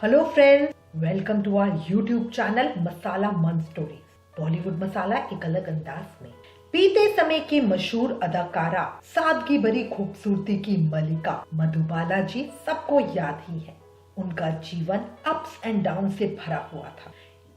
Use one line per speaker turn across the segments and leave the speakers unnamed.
Hello friends, welcome to our YouTube channel Masala Mann Stories. Bollywood मसाला एक अलग अंदाज में। बीते समय की मशहूर अदाकारा, सादगी भरी खूबसूरती की मलिका मधुबाला जी सबको याद ही है। उनका जीवन अप्स एंड डाउन से भरा हुआ था।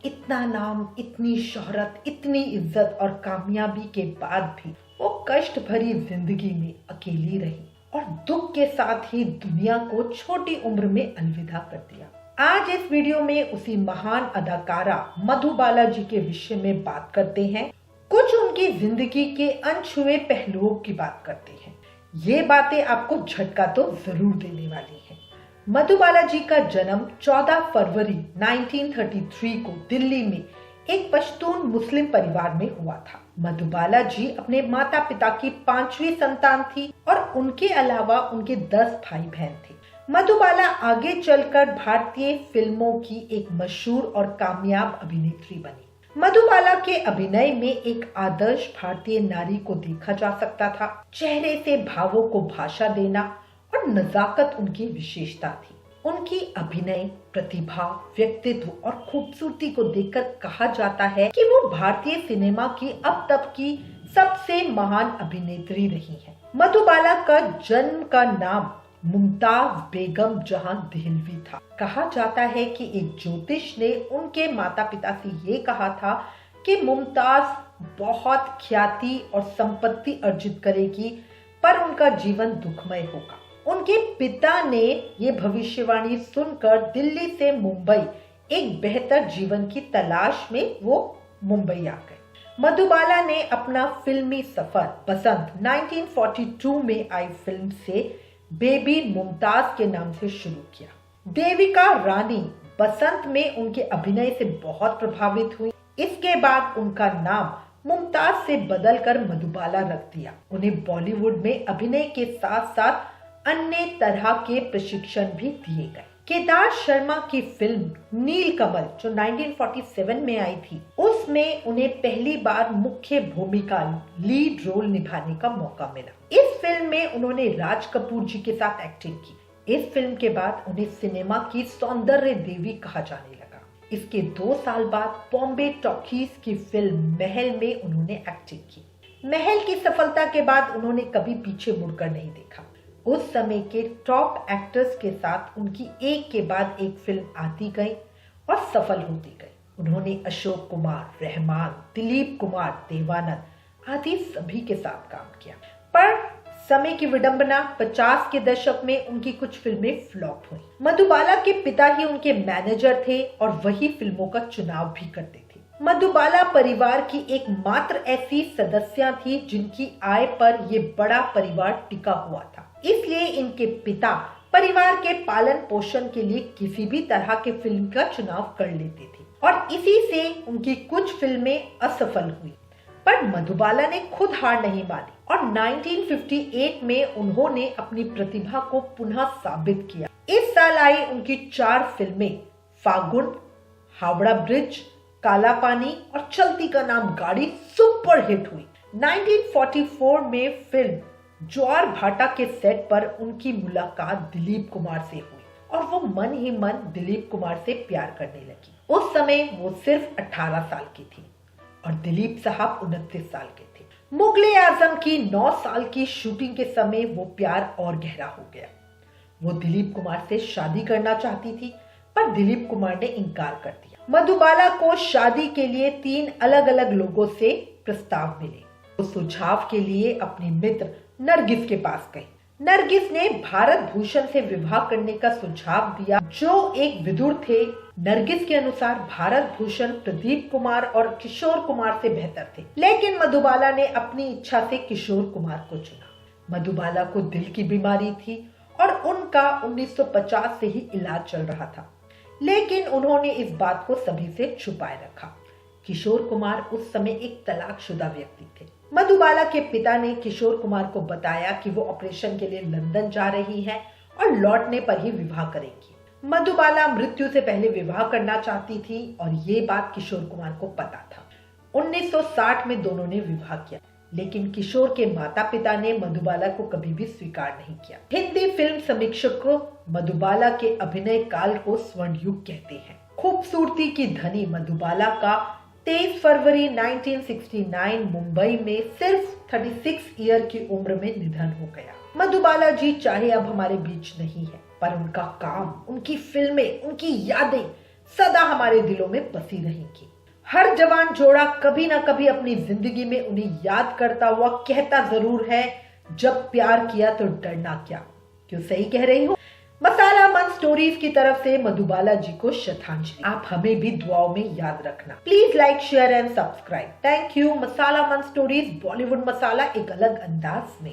इतना नाम, इतनी शोहरत, इतनी इज्जत और कामयाबी के बाद भी वो कष्ट भरी जिंदगी में अकेली रही और दुख के साथ ही दुनिया को छोटी उम्र में अलविदा कर दिया। आज इस वीडियो में उसी महान अदाकारा मधुबाला जी के विषय में बात करते हैं। कुछ उनकी जिंदगी के अनछुए पहलुओं की बात करते हैं। ये बातें आपको झटका तो जरूर देने वाली हैं। मधुबाला जी का जन्म 14 फरवरी 1933 को दिल्ली में एक पश्तून मुस्लिम परिवार में हुआ था। मधुबाला जी अपने माता पिता की 5वीं संतान थी और उनके अलावा उनके 10 भाई बहन थे। मधुबाला आगे चलकर भारतीय फिल्मों की एक मशहूर और कामयाब अभिनेत्री बनी। मधुबाला के अभिनय में एक आदर्श भारतीय नारी को देखा जा सकता था। चेहरे से भावों को भाषा देना और नजाकत उनकी विशेषता थी। उनकी अभिनय प्रतिभा, व्यक्तित्व और खूबसूरती को देखकर कहा जाता है कि वो भारतीय सिनेमा की अब तक की सबसे महान अभिनेत्री रही हैं। मधुबाला का जन्म का नाम मुमताज बेगम जहां देहलवी था। कहा जाता है कि एक ज्योतिष ने उनके माता पिता से ये कहा था कि मुमताज बहुत ख्याति और संपत्ति अर्जित करेगी, पर उनका जीवन दुखमय होगा। उनके पिता ने ये भविष्यवाणी सुनकर दिल्ली से मुंबई एक बेहतर जीवन की तलाश में वो मुंबई आ गए। मधुबाला ने अपना फिल्मी सफर बसंत 1942 में आई फिल्म से बेबी मुमताज के नाम से शुरू किया। देविका रानी बसंत में उनके अभिनय से बहुत प्रभावित हुई। इसके बाद उनका नाम मुमताज से बदलकर मधुबाला रख दिया। उन्हें बॉलीवुड में अभिनय के साथ साथ अन्य तरह के प्रशिक्षण भी दिए गए। केदार शर्मा की फिल्म नीलकमल जो 1947 में आई थी, उसमें उन्हें पहली बार मुख्य भूमिका लीड रोल निभाने का मौका मिला। इस फिल्म में उन्होंने राज कपूर जी के साथ एक्टिंग की। इस फिल्म के बाद उन्हें सिनेमा की सौंदर्य देवी कहा जाने लगा। इसके 2 साल बाद बॉम्बे टॉकीज की फिल्म महल में उन्होंने एक्टिंग की। महल की सफलता के बाद उन्होंने कभी पीछे मुड़कर नहीं देखा। उस समय के टॉप एक्टर्स के साथ उनकी एक के बाद एक फिल्म आती गई और सफल होती गई। उन्होंने अशोक कुमार, रहमान, दिलीप कुमार, देवानंद आदि सभी के साथ काम किया। पर समय की विडंबना, 50 के दशक में उनकी कुछ फिल्में फ्लॉप हुई। मधुबाला के पिता ही उनके मैनेजर थे और वही फिल्मों का चुनाव भी करते थे। मधुबाला परिवार की एकमात्र ऐसी सदस्य थी जिनकी आय पर ये बड़ा परिवार टिका हुआ था। इसलिए इनके पिता परिवार के पालन पोषण के लिए किसी भी तरह के फिल्म का चुनाव कर लेते थे और इसी से उनकी कुछ फिल्में असफल हुई। पर मधुबाला ने खुद हार नहीं मानी और 1958 में उन्होंने अपनी प्रतिभा को पुनः साबित किया। इस साल आई उनकी 4 फिल्में फागुन, हावड़ा ब्रिज, काला पानी और चलती का नाम गाड़ी सुपर हिट हुई। 1944 में फिल्म ज्वार भाटा के सेट पर उनकी मुलाकात दिलीप कुमार से हुई और वो मन ही मन दिलीप कुमार से प्यार करने लगी। उस समय वो सिर्फ 18 साल की थी और दिलीप साहब 29 साल के थे। मुगले आजम की 9 साल की शूटिंग के समय वो प्यार और गहरा हो गया। वो दिलीप कुमार से शादी करना चाहती थी, पर दिलीप कुमार ने इनकार कर दिया। मधुबाला को शादी के लिए 3 अलग अलग लोगों से प्रस्ताव मिले। वो सुझाव के लिए अपने मित्र नरगिस के पास गई। नरगिस ने भारत भूषण से विवाह करने का सुझाव दिया, जो एक विदुर थे। नरगिस के अनुसार भारत भूषण प्रदीप कुमार और किशोर कुमार से बेहतर थे, लेकिन मधुबाला ने अपनी इच्छा से किशोर कुमार को चुना। मधुबाला को दिल की बीमारी थी और उनका 1950 से ही इलाज चल रहा था, लेकिन उन्होंने इस बात को सभी से छुपाए रखा। किशोर कुमार उस समय एक तलाकशुदा व्यक्ति थे। मधुबाला के पिता ने किशोर कुमार को बताया कि वो ऑपरेशन के लिए लंदन जा रही है और लौटने पर ही विवाह करेगी। मधुबाला मृत्यु से पहले विवाह करना चाहती थी और ये बात किशोर कुमार को पता था। 1960 में दोनों ने विवाह किया, लेकिन किशोर के माता पिता ने मधुबाला को कभी भी स्वीकार नहीं किया। हिंदी फिल्म समीक्षकों मधुबाला के अभिनय काल को स्वर्ण युग कहते हैं। खूबसूरती की धनी मधुबाला का 23 फरवरी 1969 मुंबई में सिर्फ 36 ईयर की उम्र में निधन हो गया। मधुबाला जी चाहे अब हमारे बीच नहीं है, पर उनका काम, उनकी फिल्में, उनकी यादें सदा हमारे दिलों में बसी रहेंगी। हर जवान जोड़ा कभी ना कभी अपनी जिंदगी में उन्हें याद करता हुआ कहता जरूर है, जब प्यार किया तो डरना क्या। क्यों सही कह रही हूँ? मसाला मन स्टोरीज की तरफ से मधुबाला जी को श्रद्धांजलि। आप हमें भी दुआओं में याद रखना। Please like, share and subscribe. Thank you. Masala Mann Stories, Bollywood मसाला एक अलग अंदाज में।